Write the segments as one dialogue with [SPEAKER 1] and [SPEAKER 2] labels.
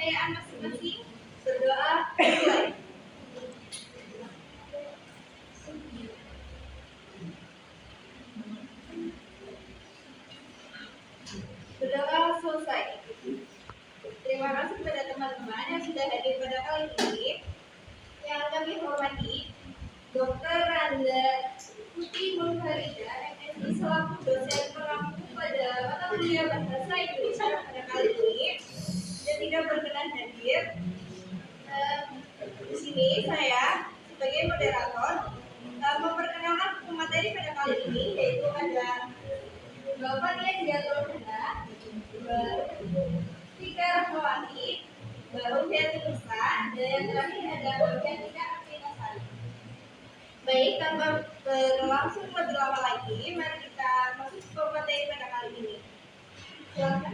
[SPEAKER 1] kepercayaan masing-masing. Berdoa mulai. Berdoa selesai. Terima kasih kepada teman-teman yang sudah hadir pada kali ini. Yang kami hormati Dr. Randa Putri Nurharida, MSI, selaku dosen pengampu pada mata kuliah Bahasa Indonesia pada kali ini dan tidak berkenan hadir. Di sini saya sebagai moderator memperkenalkan pemateri pada kali ini, yaitu ada Bapak Dian Jatuh Renda, Tika Rahmawati, Mbak Rufiati Nusa, dan yang terakhir ada Mbak Tika Apinasari. Baik, tanpa berlangsung lebih lama lagi, mari kita masuk ke materi pada kali ini. Silakan.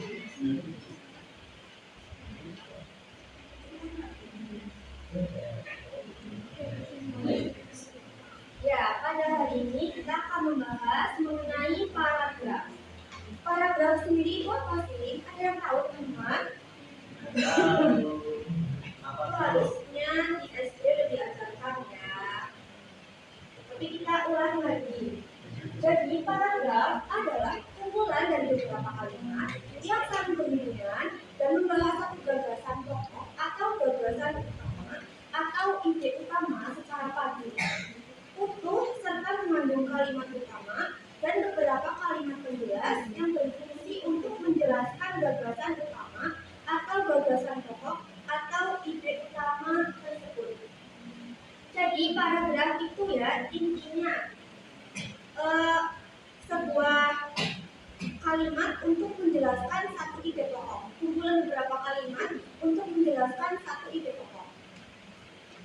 [SPEAKER 1] Ya, pada hari ini kita akan membahas mengenai paragraf. Paragraf sendiri itu apa sih? Ada yang tahu, teman? Harusnya di SD udah diajarkan ya. Tapi kita ulang lagi. Jadi paragraf adalah kumpulan dari beberapa kalimat yang saling berhubungan dan membahas satu gagasan pokok atau gagasan utama atau ide utama secara padu, utuh serta mengandung kalimat utama dan beberapa kalimat penjelas yang berfungsi untuk menjelaskan gagasan utama atau gagasan pokok atau ide utama tersebut. Jadi paragraf itu ya intinya sebuah kalimat untuk menjelaskan satu ide pokok, kumpulan beberapa kalimat untuk menjelaskan satu ide pokok.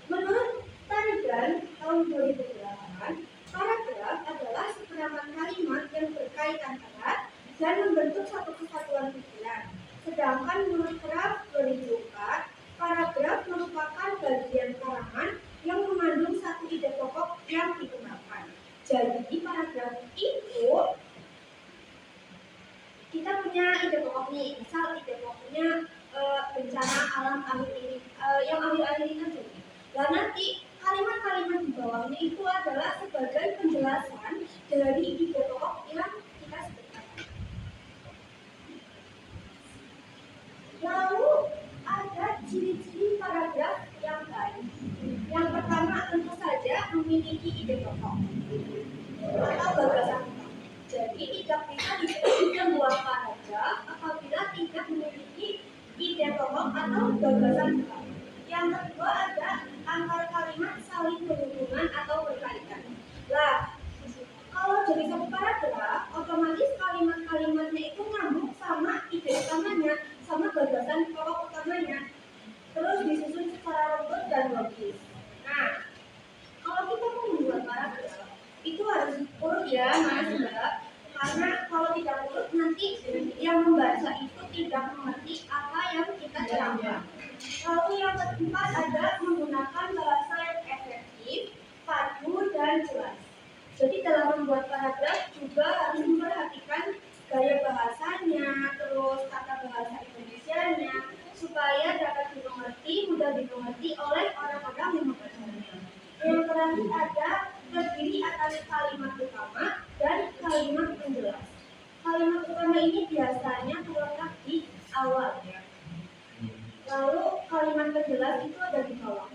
[SPEAKER 1] Menurut Tarigan tahun 2008, paragraf adalah seperaman kalimat yang berkaitan erat dan membentuk satu kesatuan pikiran. Sedangkan menurut Kraft 2004, paragraf merupakan bagian karangan yang mengandung satu ide pokok yang dikembangkan. Jadi paragraf itu kita punya ide pokok nih, misal ide pokoknya bencana alam akhir ini, yang akhir-akhir ini terjadi. Dan nanti kalimat-kalimat di bawahnya itu adalah sebagai penjelasan dari ide pokok yang kita sebutkan. Lalu ada ciri-ciri paragraf yang baik. Yang pertama tentu saja memiliki ide pokok atau gagasan utama. Jadi tidak bisa disebut sebuah paragraf apabila tidak memiliki ide pokok atau gagasan utama. Yang kedua ada antar kalimat saling berhubungan atau berkaitan. Lah, kalau jadi satu paragraf, otomatis kalimat-kalimatnya itu nyambung sama ide utamanya, sama gagasan pokok utamanya. Terus disusun secara runtut dan logis. Nah, kalau kita mau membuat paragraf, itu harus urut ya, Mas Mbak. Karena kalau tidak urut nanti yang membaca itu tidak mengerti apa yang kita jelaskan. Lalu yang keempat ada menggunakan bahasa yang efektif, padu dan jelas. Jadi dalam membuat paragraf juga harus memperhatikan gaya bahasanya, terus tata bahasa Indonesianya, supaya dapat dimengerti, mudah dimengerti oleh orang-orang yang membacanya. Yang terakhir ada terdiri atas kalimat utama dan kalimat penjelas. Kalimat utama ini biasanya terletak di awal ya. Lalu kalimat penjelas itu ada di bawah.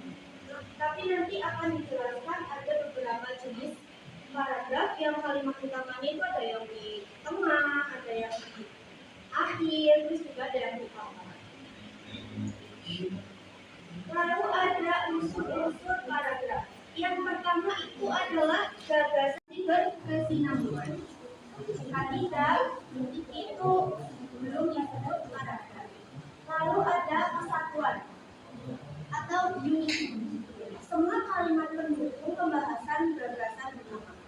[SPEAKER 1] Tapi nanti akan dijelaskan ada beberapa jenis paragraf yang kalimat utamanya itu ada yang di tengah, ada yang di akhir, terus juga ada yang di bawah. Lalu ada unsur-unsur paragraf. Yang pertama itu adalah gagasan berkesinambungan. Ketiga itu belum disebut paragraf. Lalu ada kesatuan atau unity. Semua kalimat pendukung pembahasan gagasan utama.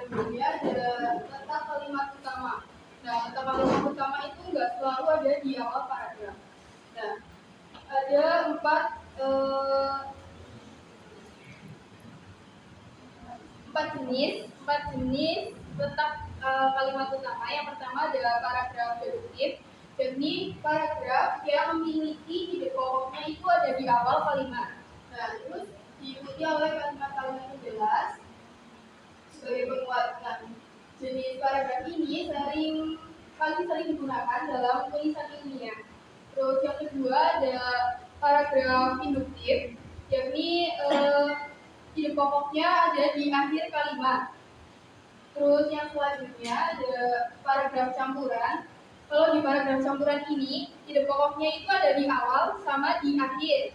[SPEAKER 2] Selanjutnya ada letak kalimat utama. Nah, letak kalimat selalu ada di awal paragraf. Nah, ada empat jenis letak kalimat utama. Yang pertama adalah paragraf deduktif. Jadi paragraf yang memiliki ide pokoknya itu ada di awal kalimat. Nah, terus diikuti oleh kalimat-kalimat yang jelas sebagai penguatan. Jenis paragraf ini paling sering digunakan dalam tulisan ilmiah. Terus yang kedua ada paragraf induktif, yakni ide pokoknya ada di akhir kalimat. Terus yang selanjutnya ada paragraf campuran. Kalau di paragraf campuran ini, ide pokoknya itu ada di awal sama di akhir.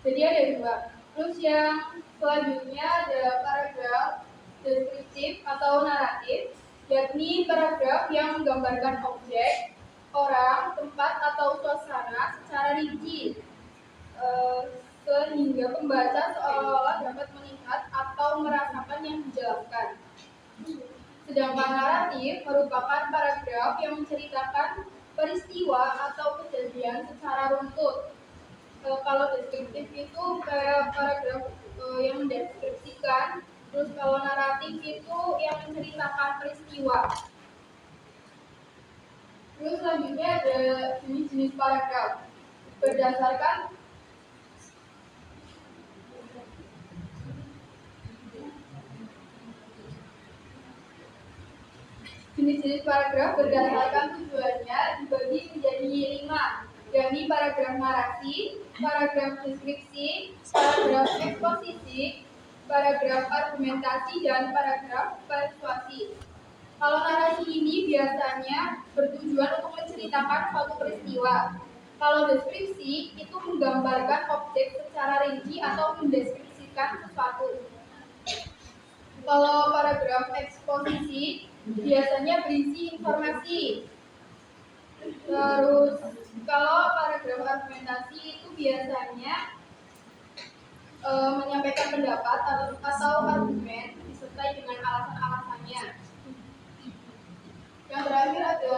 [SPEAKER 2] Jadi ada dua. Terus yang selanjutnya ada paragraf deskriptif atau naratif, yakni paragraf yang menggambarkan objek, orang, tempat, atau suasana secara rinci, sehingga pembaca seolah-olah dapat melihat atau merasakan yang dijelaskan. Sedangkan naratif merupakan paragraf yang menceritakan peristiwa atau kejadian secara runtut. Kalau deskriptif itu kayak paragraf yang mendeskripsikan, terus kalau naratif itu yang menceritakan peristiwa. Terus selanjutnya ada jenis-jenis paragraf berdasarkan jenis-jenis paragraf berdasarkan tujuannya dibagi menjadi 5, yakni paragraf narasi, paragraf deskripsi, paragraf eksposisi, paragraf argumentasi, dan paragraf persuasi. Kalau narasi ini biasanya bertujuan untuk menceritakan suatu peristiwa. Kalau deskripsi itu menggambarkan objek secara rinci atau mendeskripsikan sesuatu. Kalau paragraf eksposisi biasanya berisi informasi. Terus kalau paragraf argumentasi itu biasanya menyampaikan pendapat atau argumen disertai dengan alasan-alasannya. Yang terakhir ada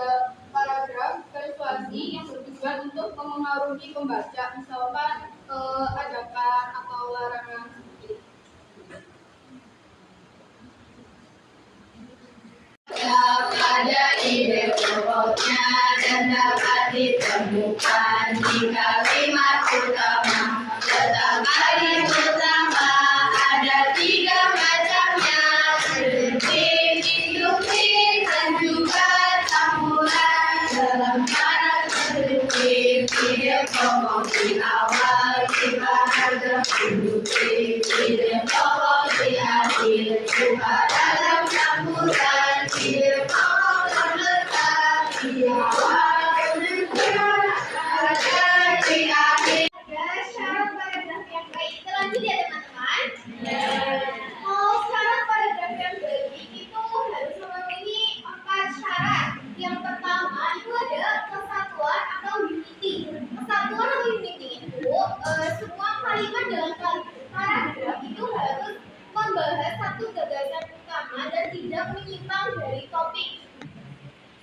[SPEAKER 2] paragraf persuasi yang bertujuan untuk memengaruhi pembaca, misalkan ajakan atau larangan.
[SPEAKER 3] Ada ide pokoknya dan dapat ditemukan di kalimat utama. Letak kalimat utama ada 3 macamnya, deduktif, induktif, dan juga campuran. Dalam paragraf deduktif, ide pokok di awal, di paragraf induktif, ide pokok di akhir, juga dalam campuran.
[SPEAKER 1] Syarat paragraf yang baik. Kita lanjut ya teman-teman. Mau syarat paragraf yang baik itu harus memenuhi 4 syarat. Yang pertama itu ada kesatuan atau unity. Kesatuan atau unity itu semua kalimat dalam paragraf itu harus membahas satu gagasan utama dan tidak menyimpang dari topik.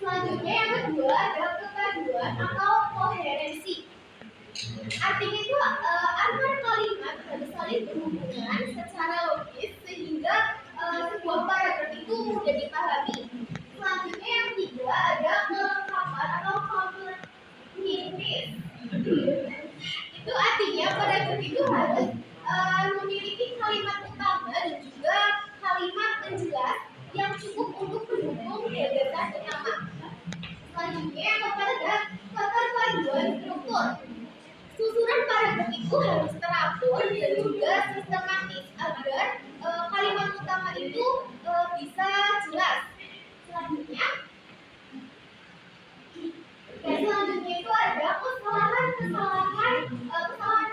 [SPEAKER 1] Selanjutnya yang kedua ada kepaduan atau koherensi. Artinya itu antar kalimat harus saling berhubungan secara logis sehingga sebuah paragraf itu mudah dipahami. Selanjutnya yang ketiga ada kelengkapan atau completeness. Itu artinya paragraf itu harus memiliki kalimat utama dan juga kalimat penjelas yang cukup untuk mendukung gagasan utama. Selanjutnya yang keempat ada keterpaduan struktur. Susunan paragraf itu harus teratur dan juga sistematis agar kalimat utama itu bisa jelas. Selanjutnya itu ada kesalahan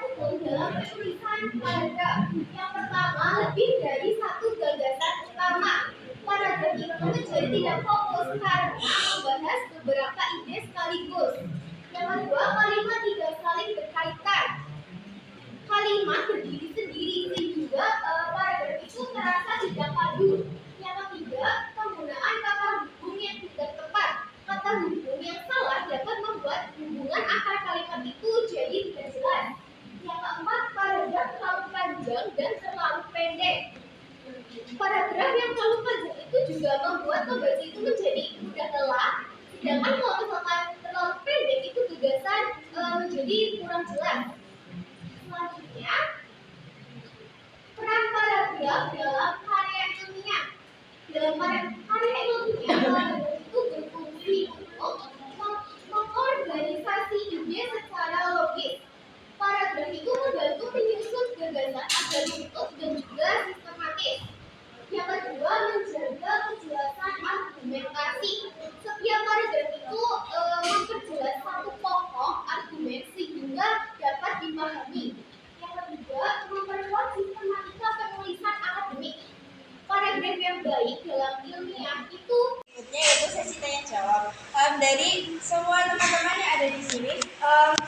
[SPEAKER 1] hukum dalam penulisan paragraf. Yang pertama, lebih dari satu gagasan utama. Paragraf itu menjadi tidak fokus karena membahas beberapa ide sekaligus. Yang kedua, kalimat tidak saling berkaitan. Kalimat berdiri sendiri sehingga paragraf itu terasa tidak padu. Yang ketiga, penggunaan kata hubung yang tidak tepat. Kata hubung yang salah dapat paragraf itu jadi tidak jelas. Yang keempat, paragraf terlalu panjang dan terlalu pendek. Paragraf yang terlalu panjang itu juga membuat pembaca itu menjadi mudah lelah. Sedangkan kalau misalkan terlalu pendek itu gagasan menjadi kurang jelas. Selanjutnya, peran paragraf dalam karya ilmiah. Dalam karya ilmiah, paragraf itu berfungsi untuk mengorganisasi ide secara logis. Paragraf itu membantu menyusun gagasan agar utuh dan juga sistematis. Yang kedua, menjaga kejelasan argumentasi. Setiap paragraf itu memperjelas satu pokok argumen sehingga dapat dipahami. Yang ketiga, memperkuat sistematika penulisan akademik. Paragraf yang baik dalam ilmiah itu
[SPEAKER 4] Berikutnya yaitu sesi tanya jawab. Dari semua teman-teman yang ada di sini,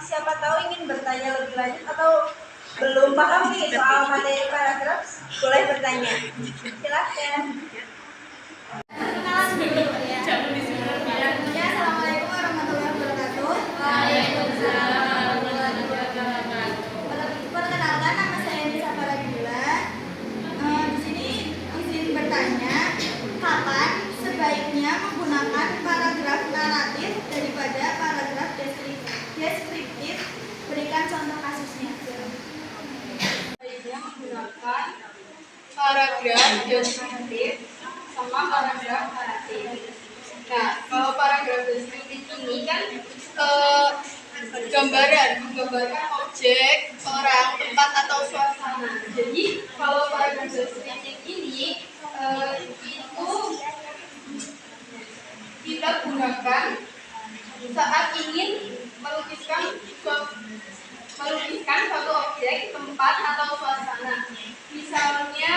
[SPEAKER 4] siapa tahu ingin bertanya lebih lanjut atau belum paham nih soal materi paragraf, boleh bertanya. Silakan.
[SPEAKER 3] Perkenalan dulu ya. Ya, assalamualaikum warahmatullahi wabarakatuh. Waalaikumsalam warahmatullahi wabarakatuh. Perkenalkan, nama saya Nisa Faragila. Di sini izin bertanya, kapan sebaiknya menggunakan paragraf naratif daripada paragraf deskriptif? Berikan contoh kasusnya.
[SPEAKER 2] Baiknya menggunakan paragraf deskriptif sama paragraf naratif. Nah, kalau paragraf deskriptif ini kan menggambarkan objek, orang, tempat atau suasana. Jadi kalau paragraf deskriptif ini itu kita gunakan saat ingin melukiskan suatu objek, tempat atau suasana. Misalnya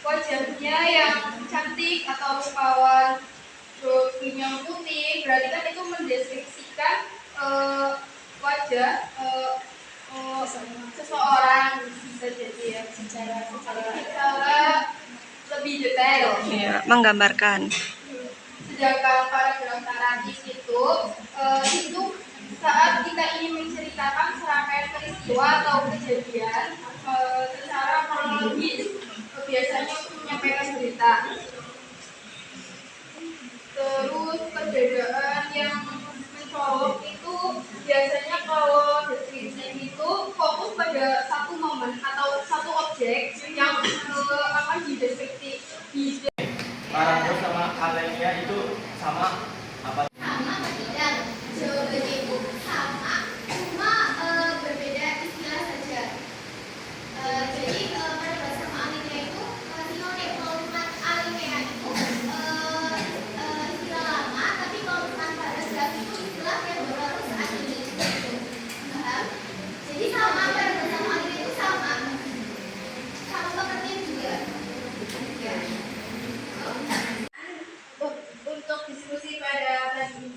[SPEAKER 2] wajahnya yang cantik atau rupawan, yang putih, berarti kan itu mendeskripsikan wajah seseorang, bisa jadi ya secara lebih detail.
[SPEAKER 5] Ya, menggambarkan.
[SPEAKER 2] Sedangkan paragraf naratif itu saat kita ingin menceritakan serangkaian peristiwa atau kejadian secara kronologis, biasanya untuk menyampaikan berita. Terus perbedaan yang mencolok itu biasanya kalau deskripsi itu fokus pada satu momen atau satu objek yang akan dideskripsi.
[SPEAKER 6] Paragraf sama alinea itu sama apa?
[SPEAKER 1] sama atau tidak? Jawabannya itu sama, cuma berbeda istilah saja. Jadi pada bahasa alinea itu sinonim. Kalau bukan alinea itu istilah lama, tapi kalau bukan paragraf itu istilah yang baru saat ini. Paham? Jadi sama, pada bahasa alinea itu sama pengertian juga. Ya.
[SPEAKER 4] Untuk diskusi pada pagi